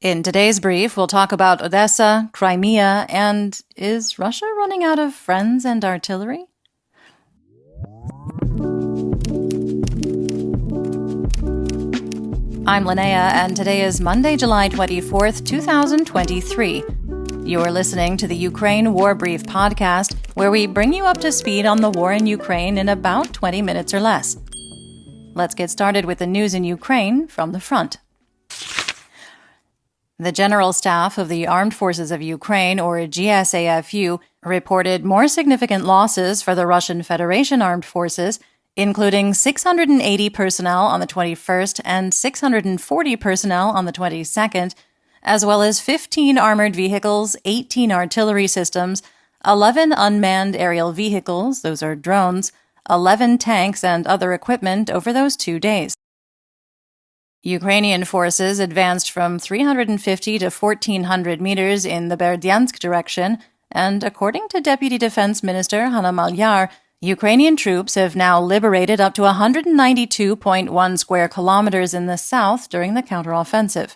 In today's brief, we'll talk about Odesa, Crimea, and is Russia running out of friends and artillery? I'm Linnea, and today is Monday, July 24th, 2023. You're listening to the Ukraine War Brief podcast, where we bring you up to speed on the war in Ukraine in about 20 minutes or less. Let's get started with the news in Ukraine from the front. The General Staff of the Armed Forces of Ukraine, or GSAFU, reported more significant losses for the Russian Federation Armed Forces, including 680 personnel on the 21st and 640 personnel on the 22nd, as well as 15 armored vehicles, 18 artillery systems, 11 unmanned aerial vehicles, those are drones, 11 tanks and other equipment over those 2 days. Ukrainian forces advanced from 350 to 1,400 meters in the Berdyansk direction, and according to Deputy Defense Minister Hanna Maliar, Ukrainian troops have now liberated up to 192.1 square kilometers in the south during the counteroffensive.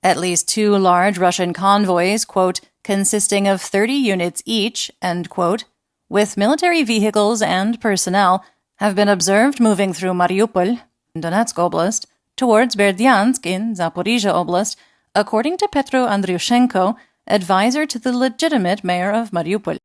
At least 2 large Russian convoys, quote, consisting of 30 units each, end quote, with military vehicles and personnel, have been observed moving through Mariupol, Donetsk Oblast, towards Berdyansk in Zaporizhia Oblast, according to Petro Andriushenko, advisor to the legitimate mayor of Mariupol.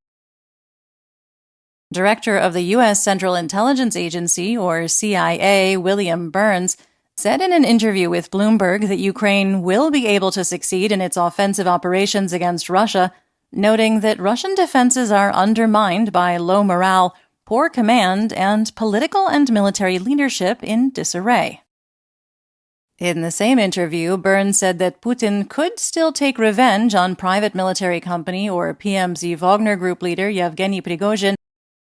Director of the U.S. Central Intelligence Agency, or CIA, William Burns, said in an interview with Bloomberg that Ukraine will be able to succeed in its offensive operations against Russia, noting that Russian defenses are undermined by low morale, poor command, and political and military leadership in disarray. In the same interview, Burns said that Putin could still take revenge on private military company or PMZ Wagner Group leader Yevgeny Prigozhin,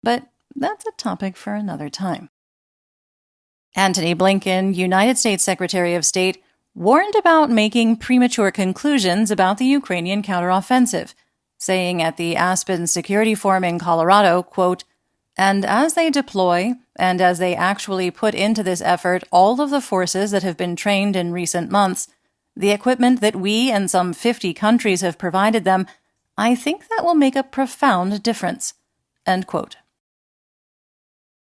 but that's a topic for another time. Antony Blinken, United States Secretary of State, warned about making premature conclusions about the Ukrainian counteroffensive, saying at the Aspen Security Forum in Colorado, quote, "And as they deploy, and as they actually put into this effort all of the forces that have been trained in recent months, the equipment that we and some 50 countries have provided them, I think that will make a profound difference." End quote.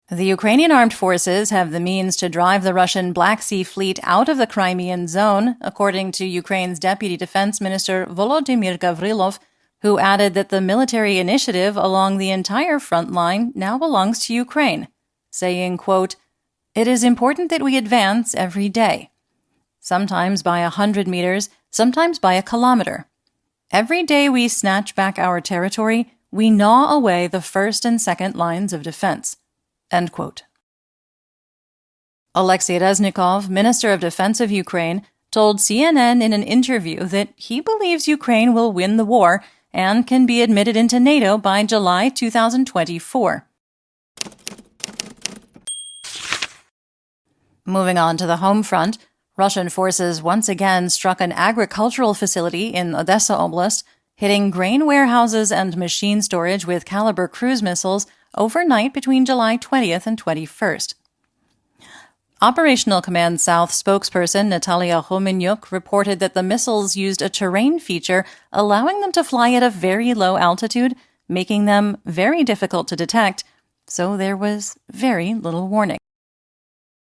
The Ukrainian armed forces have the means to drive the Russian Black Sea Fleet out of the Crimean zone, according to Ukraine's Deputy Defense Minister Volodymyr Gavrilov, who added that the military initiative along the entire front line now belongs to Ukraine, saying, quote, "It is important that we advance every day, sometimes by 100 meters, sometimes by a kilometer. Every day we snatch back our territory, we gnaw away the first and second lines of defense." End quote. Alexei Reznikov, Minister of Defense of Ukraine, told CNN in an interview that he believes Ukraine will win the war and can be admitted into NATO by July 2024. Moving on to the home front, Russian forces once again struck an agricultural facility in Odesa Oblast, hitting grain warehouses and machine storage with Caliber cruise missiles overnight between July 20th and 21st. Operational Command South spokesperson Natalia Homenyuk reported that the missiles used a terrain feature allowing them to fly at a very low altitude, making them very difficult to detect, so there was very little warning.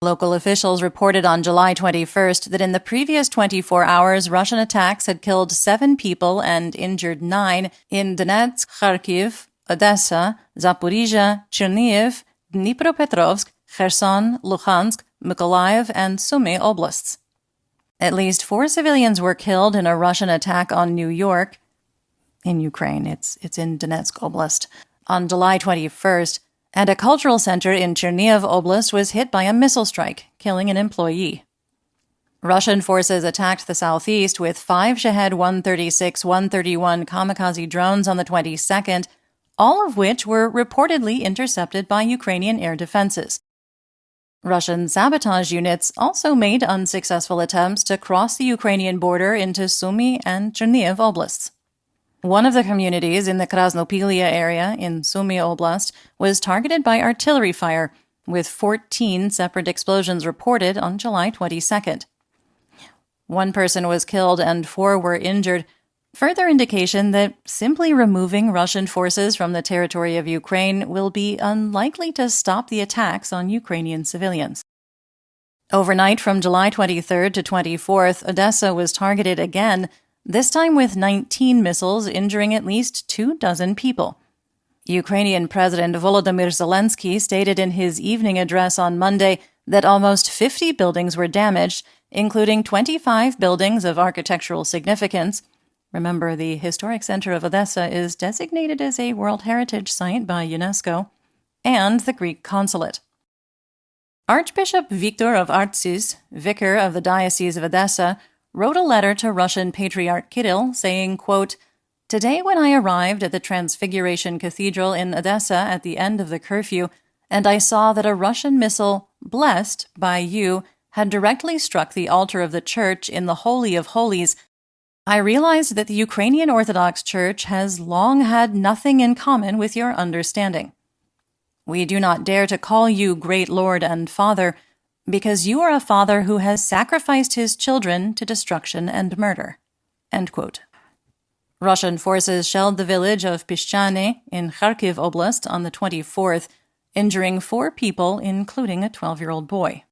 Local officials reported on July 21st that in the previous 24 hours, Russian attacks had killed 7 people and injured 9 in Donetsk, Kharkiv, Odessa, Zaporizhia, Chernihiv, Dnipropetrovsk, Kherson, Luhansk, Mykolaiv, and Sumy oblasts. At least 4 civilians were killed in a Russian attack on New York. In Ukraine, it's in Donetsk Oblast. On July 21st, and a cultural center in Chernihiv Oblast was hit by a missile strike, killing an employee. Russian forces attacked the southeast with 5 Shahed 136-131 kamikaze drones on the 22nd, all of which were reportedly intercepted by Ukrainian air defenses. Russian sabotage units also made unsuccessful attempts to cross the Ukrainian border into Sumy and Chernihiv Oblasts. One of the communities in the Krasnopilia area in Sumy Oblast was targeted by artillery fire, with 14 separate explosions reported on July 22nd. One person was killed and 4 were injured, further indication that simply removing Russian forces from the territory of Ukraine will be unlikely to stop the attacks on Ukrainian civilians. Overnight from July 23rd to 24th, Odesa was targeted again, this time with 19 missiles injuring at least 24 people. Ukrainian President Volodymyr Zelensky stated in his evening address on Monday that almost 50 buildings were damaged, including 25 buildings of architectural significance. Remember, the historic center of Odesa is designated as a World Heritage Site by UNESCO, and the Greek consulate. Archbishop Victor of Artsis, vicar of the Diocese of Odesa, wrote a letter to Russian Patriarch Kirill saying, quote, "Today when I arrived at the Transfiguration Cathedral in Odesa at the end of the curfew, and I saw that a Russian missile, blessed by you, had directly struck the altar of the church in the Holy of Holies, I realized that the Ukrainian Orthodox Church has long had nothing in common with your understanding. We do not dare to call you Great Lord and Father, because you are a father who has sacrificed his children to destruction and murder." End quote. Russian forces shelled the village of Pishchane in Kharkiv Oblast on the 24th, injuring 4 people, including a 12-year-old boy.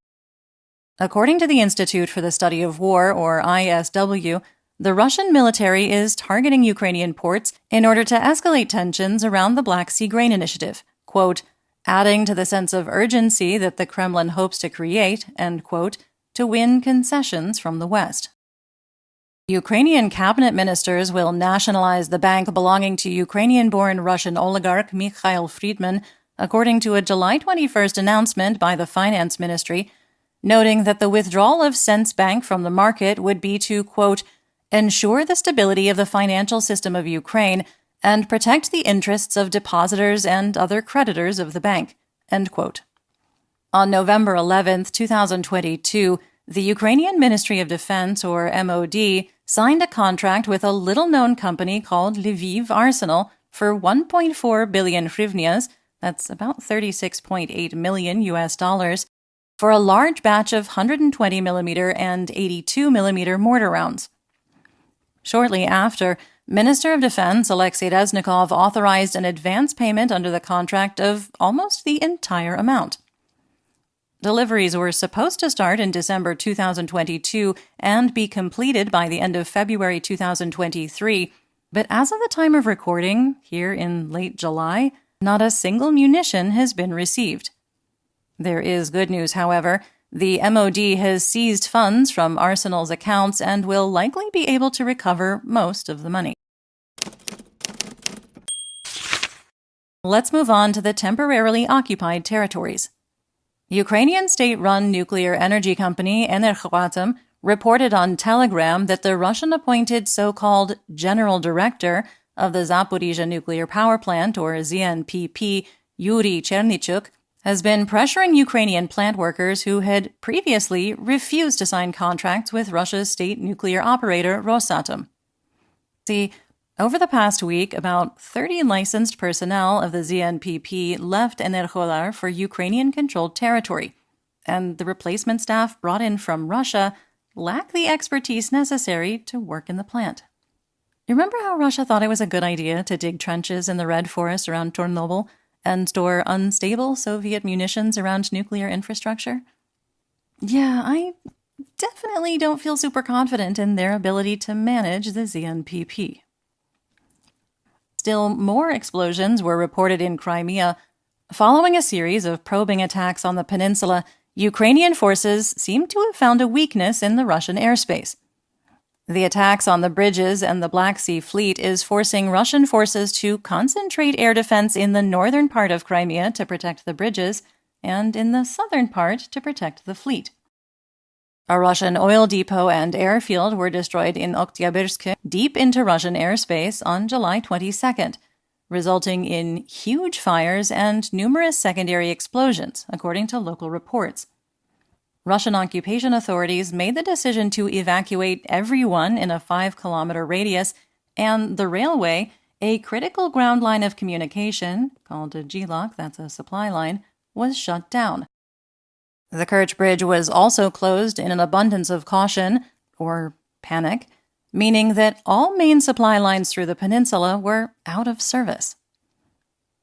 According to the Institute for the Study of War, or ISW, the Russian military is targeting Ukrainian ports in order to escalate tensions around the Black Sea Grain Initiative, quote, adding to the sense of urgency that the Kremlin hopes to create, end quote, to win concessions from the West. Ukrainian cabinet ministers will nationalize the bank belonging to Ukrainian-born Russian oligarch Mikhail Friedman, according to a July 21st announcement by the Finance Ministry, noting that the withdrawal of Sense Bank from the market would be to, quote, ensure the stability of the financial system of Ukraine and protect the interests of depositors and other creditors of the bank, end quote. On November 11, 2022, the Ukrainian Ministry of Defense, or MOD, signed a contract with a little-known company called Lviv Arsenal for 1.4 billion hryvnias, that's about $36.8 million US dollars, for a large batch of 120mm and 82mm mortar rounds. Shortly after, Minister of Defense Alexei Reznikov authorized an advance payment under the contract of almost the entire amount. Deliveries were supposed to start in December 2022 and be completed by the end of February 2023, but as of the time of recording, here in late July, not a single munition has been received. There is good news, however. The MOD has seized funds from Arsenal's accounts and will likely be able to recover most of the money. Let's move on to the temporarily occupied territories. Ukrainian state-run nuclear energy company Energoatom reported on Telegram that the Russian-appointed so-called General Director of the Zaporizhzhia Nuclear Power Plant, or ZNPP, Yuri Chernychuk, has been pressuring Ukrainian plant workers who had previously refused to sign contracts with Russia's state nuclear operator Rosatom. See, over the past week, about 30 licensed personnel of the ZNPP left Enerhodar for Ukrainian-controlled territory, and the replacement staff brought in from Russia lack the expertise necessary to work in the plant. You remember how Russia thought it was a good idea to dig trenches in the Red Forest around Chernobyl and store unstable Soviet munitions around nuclear infrastructure? Yeah, I definitely don't feel super confident in their ability to manage the ZNPP. Still more explosions were reported in Crimea. Following a series of probing attacks on the peninsula, Ukrainian forces seem to have found a weakness in the Russian airspace. The attacks on the bridges and the Black Sea Fleet is forcing Russian forces to concentrate air defense in the northern part of Crimea to protect the bridges, and in the southern part to protect the fleet. A Russian oil depot and airfield were destroyed in Oktyabrsky, deep into Russian airspace, on July 22nd, resulting in huge fires and numerous secondary explosions, according to local reports. Russian occupation authorities made the decision to evacuate everyone in a 5-kilometer radius, and the railway, a critical ground line of communication, called a GLOC, that's a supply line, was shut down. The Kerch Bridge was also closed in an abundance of caution. or panic, meaning that all main supply lines through the peninsula were out of service.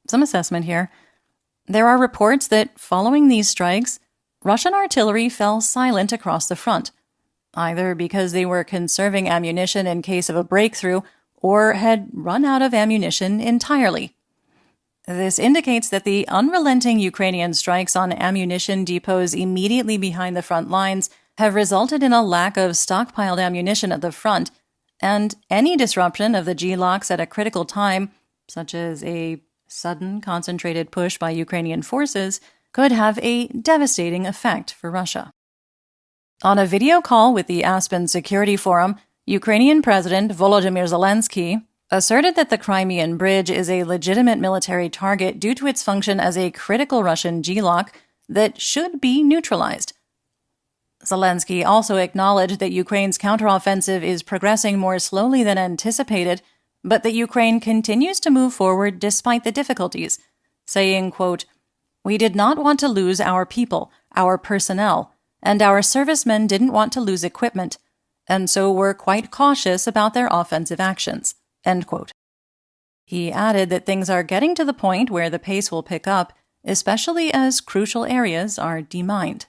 Some assessment here. There are reports that following these strikes, Russian artillery fell silent across the front, either because they were conserving ammunition in case of a breakthrough or had run out of ammunition entirely. This indicates that the unrelenting Ukrainian strikes on ammunition depots immediately behind the front lines have resulted in a lack of stockpiled ammunition at the front, and any disruption of the G-locks at a critical time, such as a sudden concentrated push by Ukrainian forces, could have a devastating effect for Russia. On a video call with the Aspen Security Forum, Ukrainian President Volodymyr Zelensky asserted that the Crimean Bridge is a legitimate military target due to its function as a critical Russian G-lock that should be neutralized. Zelensky also acknowledged that Ukraine's counteroffensive is progressing more slowly than anticipated, but that Ukraine continues to move forward despite the difficulties, saying, quote, "We did not want to lose our people, our personnel, and our servicemen didn't want to lose equipment, and so were quite cautious about their offensive actions." End quote. He added that things are getting to the point where the pace will pick up, especially as crucial areas are demined.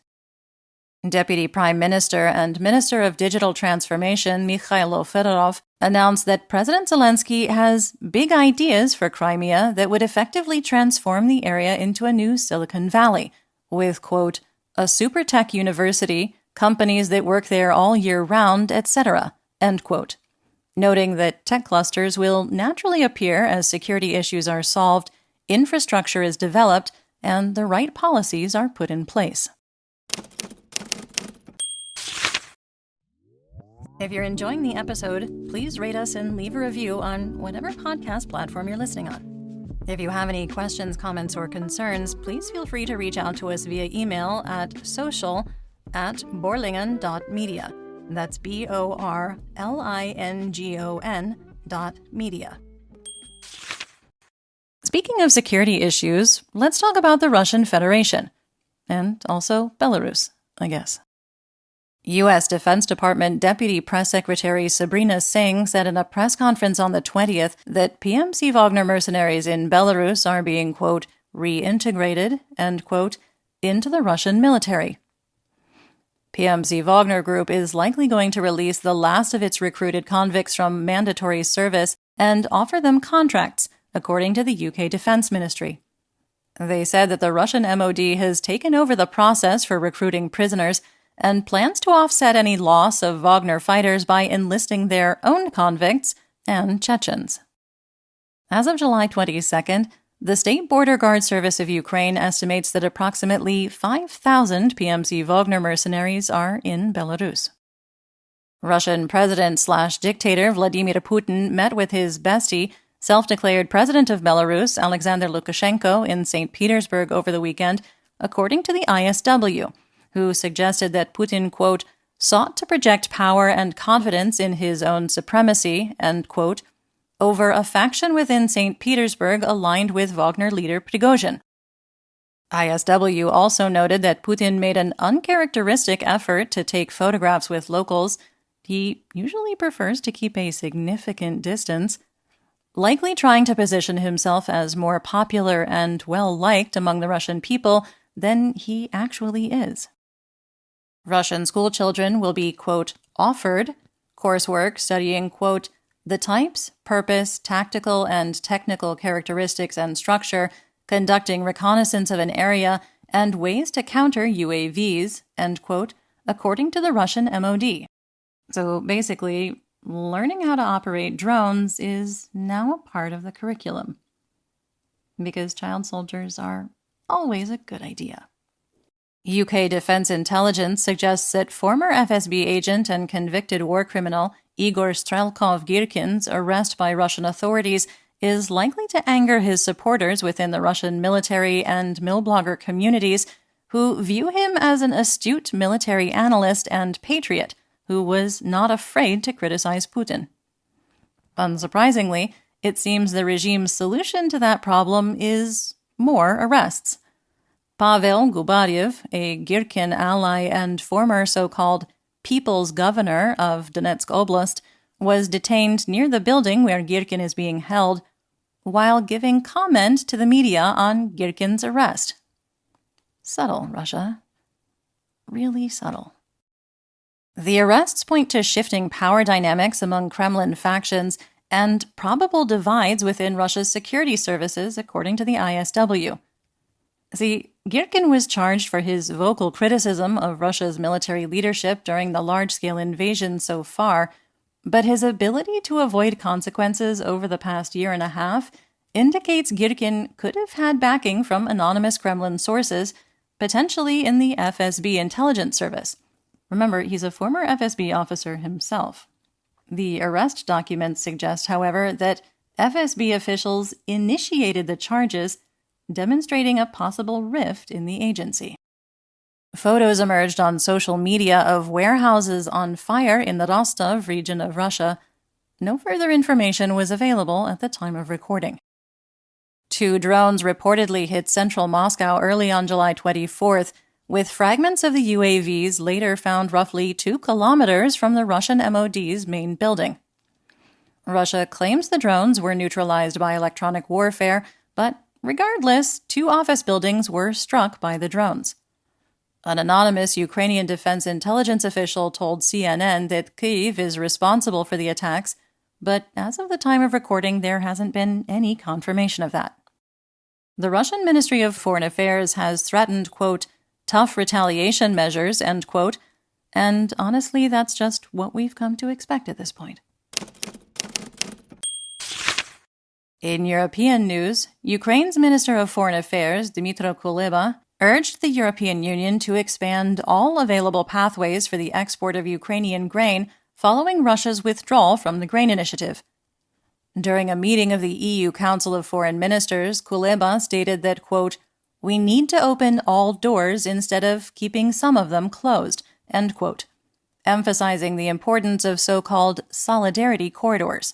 Deputy Prime Minister and Minister of Digital Transformation Mikhailo Fedorov announced that President Zelensky has big ideas for Crimea that would effectively transform the area into a new Silicon Valley, with, quote, "a super tech university, companies that work there all year round, etc., end quote, noting that tech clusters will naturally appear as security issues are solved, infrastructure is developed, and the right policies are put in place. If you're enjoying the episode, please rate us and leave a review on whatever podcast platform you're listening on. If you have any questions, comments, or concerns, please feel free to reach out to us via email at social@borlingon.media. That's BORLINGON.media. Speaking of security issues, let's talk about the Russian Federation. And also Belarus, I guess. U.S. Defense Department Deputy Press Secretary Sabrina Singh said in a press conference on the 20th that PMC Wagner mercenaries in Belarus are being, quote, reintegrated, end quote, into the Russian military. PMC Wagner Group is likely going to release the last of its recruited convicts from mandatory service and offer them contracts, according to the UK Defense Ministry. They said that the Russian MOD has taken over the process for recruiting prisoners and plans to offset any loss of Wagner fighters by enlisting their own convicts and Chechens. As of July 22nd, the State Border Guard Service of Ukraine estimates that approximately 5,000 PMC Wagner mercenaries are in Belarus. Russian President/dictator Vladimir Putin met with his bestie, self-declared President of Belarus, Alexander Lukashenko, in St. Petersburg over the weekend, according to the ISW, who suggested that Putin, quote, sought to project power and confidence in his own supremacy, end quote, over a faction within St. Petersburg aligned with Wagner leader Prigozhin. ISW also noted that Putin made an uncharacteristic effort to take photographs with locals. He usually prefers to keep a significant distance, likely trying to position himself as more popular and well-liked among the Russian people than he actually is. Russian school children will be, quote, offered coursework studying, quote, the types, purpose, tactical and technical characteristics and structure, conducting reconnaissance of an area, and ways to counter UAVs, end quote, according to the Russian MOD. So basically, learning how to operate drones is now a part of the curriculum. Because child soldiers are always a good idea. UK Defense Intelligence suggests that former FSB agent and convicted war criminal Igor Strelkov-Girkin's arrest by Russian authorities is likely to anger his supporters within the Russian military and milblogger communities, who view him as an astute military analyst and patriot who was not afraid to criticize Putin. Unsurprisingly, it seems the regime's solution to that problem is more arrests. Pavel Gubaryev, a Girkin ally and former so-called People's Governor of Donetsk Oblast, was detained near the building where Girkin is being held while giving comment to the media on Girkin's arrest. Subtle, Russia. Really subtle. The arrests point to shifting power dynamics among Kremlin factions and probable divides within Russia's security services, according to the ISW. See, Girkin was charged for his vocal criticism of Russia's military leadership during the large-scale invasion so far, but his ability to avoid consequences over the past year and a half indicates Girkin could have had backing from anonymous Kremlin sources, potentially in the FSB intelligence service. Remember, he's a former FSB officer himself. The arrest documents suggest, however, that FSB officials initiated the charges, demonstrating a possible rift in the agency. Photos emerged on social media of warehouses on fire in the Rostov region of Russia. No further information was available at the time of recording. 2 drones reportedly hit central Moscow early on July 24th, with fragments of the UAVs later found roughly 2 kilometers from the Russian MOD's main building. Russia claims the drones were neutralized by electronic warfare, but regardless, 2 office buildings were struck by the drones. An anonymous Ukrainian defense intelligence official told CNN that Kyiv is responsible for the attacks, but as of the time of recording, there hasn't been any confirmation of that. The Russian Ministry of Foreign Affairs has threatened, quote, tough retaliation measures, end quote, and honestly, that's just what we've come to expect at this point. In European news, Ukraine's Minister of Foreign Affairs, Dmytro Kuleba, urged the European Union to expand all available pathways for the export of Ukrainian grain following Russia's withdrawal from the grain initiative. During a meeting of the EU Council of Foreign Ministers, Kuleba stated that, quote, we need to open all doors instead of keeping some of them closed, end quote, emphasizing the importance of so-called solidarity corridors.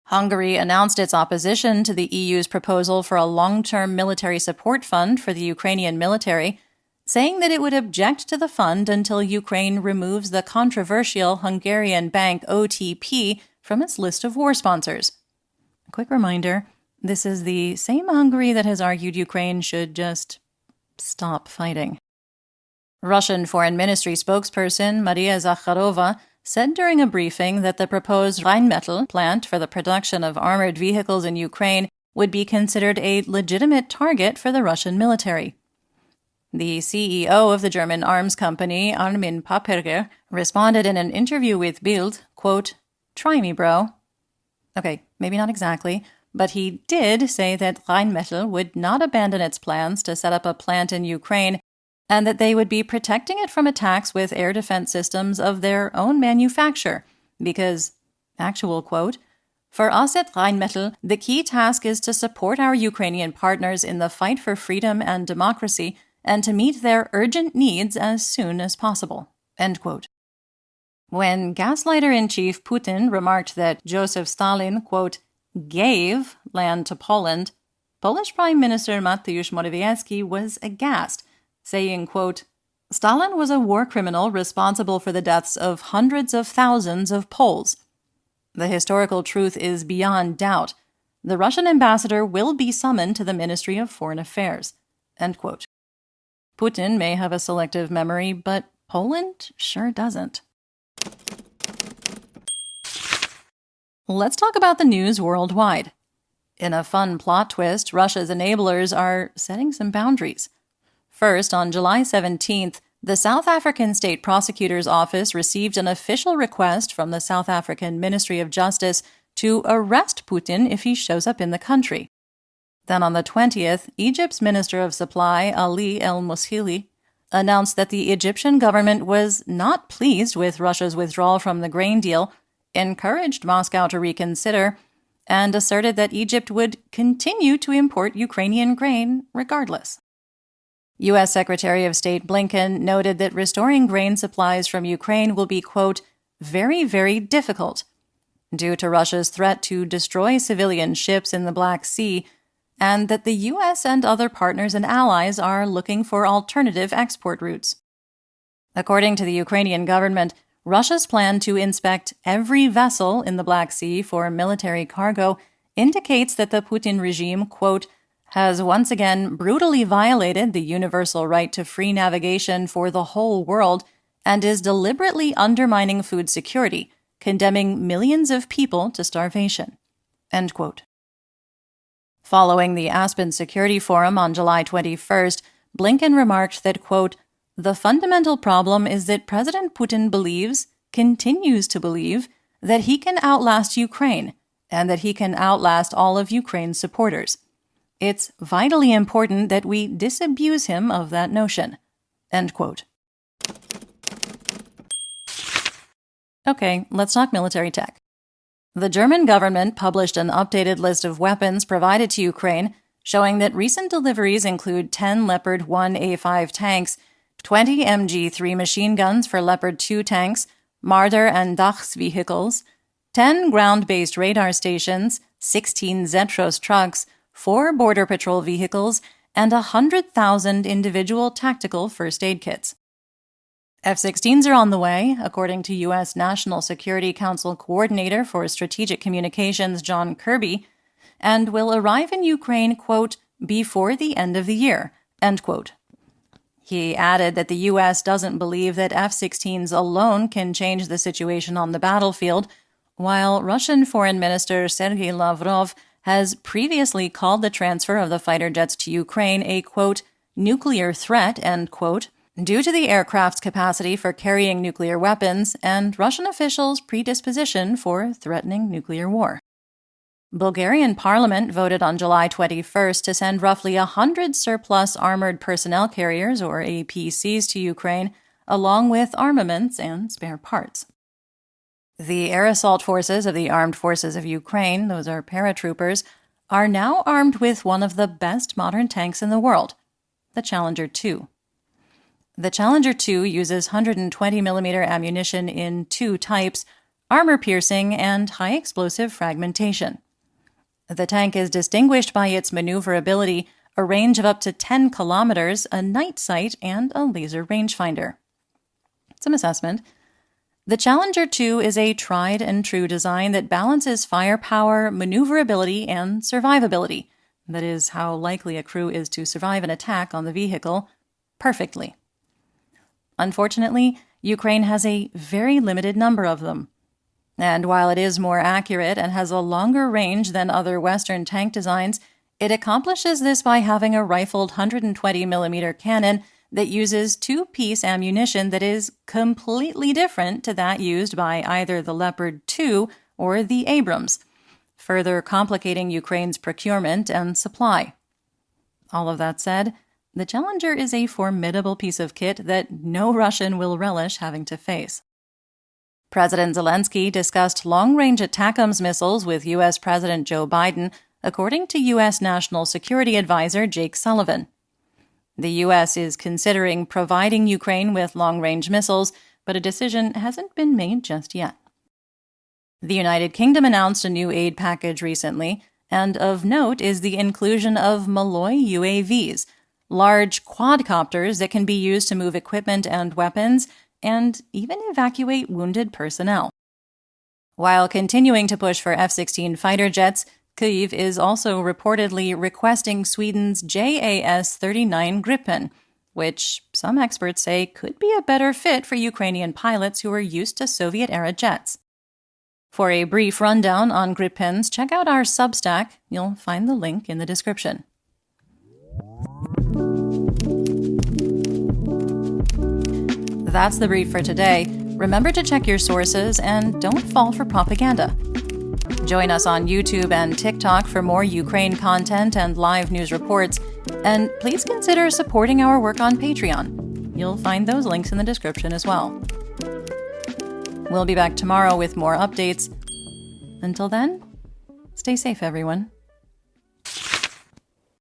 Hungary announced its opposition to the EU's proposal for a long-term military support fund for the Ukrainian military, saying that it would object to the fund until Ukraine removes the controversial Hungarian bank OTP from its list of war sponsors. A quick reminder, this is the same Hungary that has argued Ukraine should just stop fighting. Russian Foreign Ministry spokesperson Maria Zakharova said during a briefing that the proposed Rheinmetall plant for the production of armored vehicles in Ukraine would be considered a legitimate target for the Russian military. The CEO of the German arms company, Armin Paperger, responded in an interview with Bild, quote, try me, bro. Okay, maybe not exactly, but he did say that Rheinmetall would not abandon its plans to set up a plant in Ukraine and that they would be protecting it from attacks with air defense systems of their own manufacture because, actual quote, for us at Rheinmetall, the key task is to support our Ukrainian partners in the fight for freedom and democracy and to meet their urgent needs as soon as possible, end quote. When gaslighter-in-chief Putin remarked that Joseph Stalin, quote, gave land to Poland, Polish Prime Minister Mateusz Morawiecki was aghast, saying, quote, Stalin was a war criminal responsible for the deaths of hundreds of thousands of Poles. The historical truth is beyond doubt. The Russian ambassador will be summoned to the Ministry of Foreign Affairs, end quote. Putin may have a selective memory, but Poland sure doesn't. Let's talk about the news worldwide. In a fun plot twist, Russia's enablers are setting some boundaries. First, on July 17th, the South African State Prosecutor's Office received an official request from the South African Ministry of Justice to arrest Putin if he shows up in the country. Then on the 20th, Egypt's Minister of Supply, Ali El-Moshili, announced that the Egyptian government was not pleased with Russia's withdrawal from the grain deal, encouraged Moscow to reconsider, and asserted that Egypt would continue to import Ukrainian grain regardless. U.S. Secretary of State Blinken noted that restoring grain supplies from Ukraine will be, quote, very, very difficult, due to Russia's threat to destroy civilian ships in the Black Sea, and that the U.S. and other partners and allies are looking for alternative export routes. According to the Ukrainian government, Russia's plan to inspect every vessel in the Black Sea for military cargo indicates that the Putin regime, quote, has once again brutally violated the universal right to free navigation for the whole world and is deliberately undermining food security, condemning millions of people to starvation, end quote. Following the Aspen Security Forum on July 21st, Blinken remarked that, quote, the fundamental problem is that President Putin continues to believe, that he can outlast Ukraine and that he can outlast all of Ukraine's supporters. It's vitally important that we disabuse him of that notion, end quote. Okay, let's talk military tech. The German government published an updated list of weapons provided to Ukraine, showing that recent deliveries include 10 Leopard 1A5 tanks, 20 MG3 machine guns for Leopard 2 tanks, Marder and Dachs vehicles, 10 ground-based radar stations, 16 Zetros trucks, 4 border patrol vehicles, and 100,000 individual tactical first aid kits. F-16s are on the way, according to U.S. National Security Council Coordinator for Strategic Communications John Kirby, and will arrive in Ukraine, quote, before the end of the year, end quote. He added that the U.S. doesn't believe that F-16s alone can change the situation on the battlefield, while Russian Foreign Minister Sergei Lavrov has previously called the transfer of the fighter jets to Ukraine a, quote, nuclear threat, end quote, due to the aircraft's capacity for carrying nuclear weapons and Russian officials' predisposition for threatening nuclear war. Bulgarian parliament voted on July 21st to send roughly 100 surplus armored personnel carriers, or APCs, to Ukraine, along with armaments and spare parts. The air assault forces of the Armed Forces of Ukraine, those are paratroopers, are now armed with one of the best modern tanks in the world, the Challenger 2. The Challenger 2 uses 120mm ammunition in 2 types, armor-piercing and high-explosive fragmentation. The tank is distinguished by its maneuverability, a range of up to 10 kilometers, a night sight, and a laser rangefinder. Some assessment. The Challenger 2 is a tried-and-true design that balances firepower, maneuverability, and survivability, that is, how likely a crew is to survive an attack on the vehicle, perfectly. Unfortunately, Ukraine has a very limited number of them. And while it is more accurate and has a longer range than other Western tank designs, it accomplishes this by having a rifled 120mm cannon that uses 2-piece ammunition that is completely different to that used by either the Leopard 2 or the Abrams, further complicating Ukraine's procurement and supply. All of that said, the Challenger is a formidable piece of kit that no Russian will relish having to face. President Zelensky discussed long-range ATACMS missiles with U.S. President Joe Biden, according to U.S. National Security Advisor Jake Sullivan. The U.S. is considering providing Ukraine with long-range missiles, but a decision hasn't been made just yet. The United Kingdom announced a new aid package recently, and of note is the inclusion of Malloy UAVs, large quadcopters that can be used to move equipment and weapons, and even evacuate wounded personnel. While continuing to push for F-16 fighter jets, Kyiv is also reportedly requesting Sweden's JAS-39 Gripen, which some experts say could be a better fit for Ukrainian pilots who are used to Soviet-era jets. For a brief rundown on Gripens, check out our Substack. You'll find the link in the description. That's the brief for today. Remember to check your sources and don't fall for propaganda. Join us on YouTube and TikTok for more Ukraine content and live news reports, and please consider supporting our work on Patreon. You'll find those links in the description as well. We'll be back tomorrow with more updates. Until then, stay safe, everyone.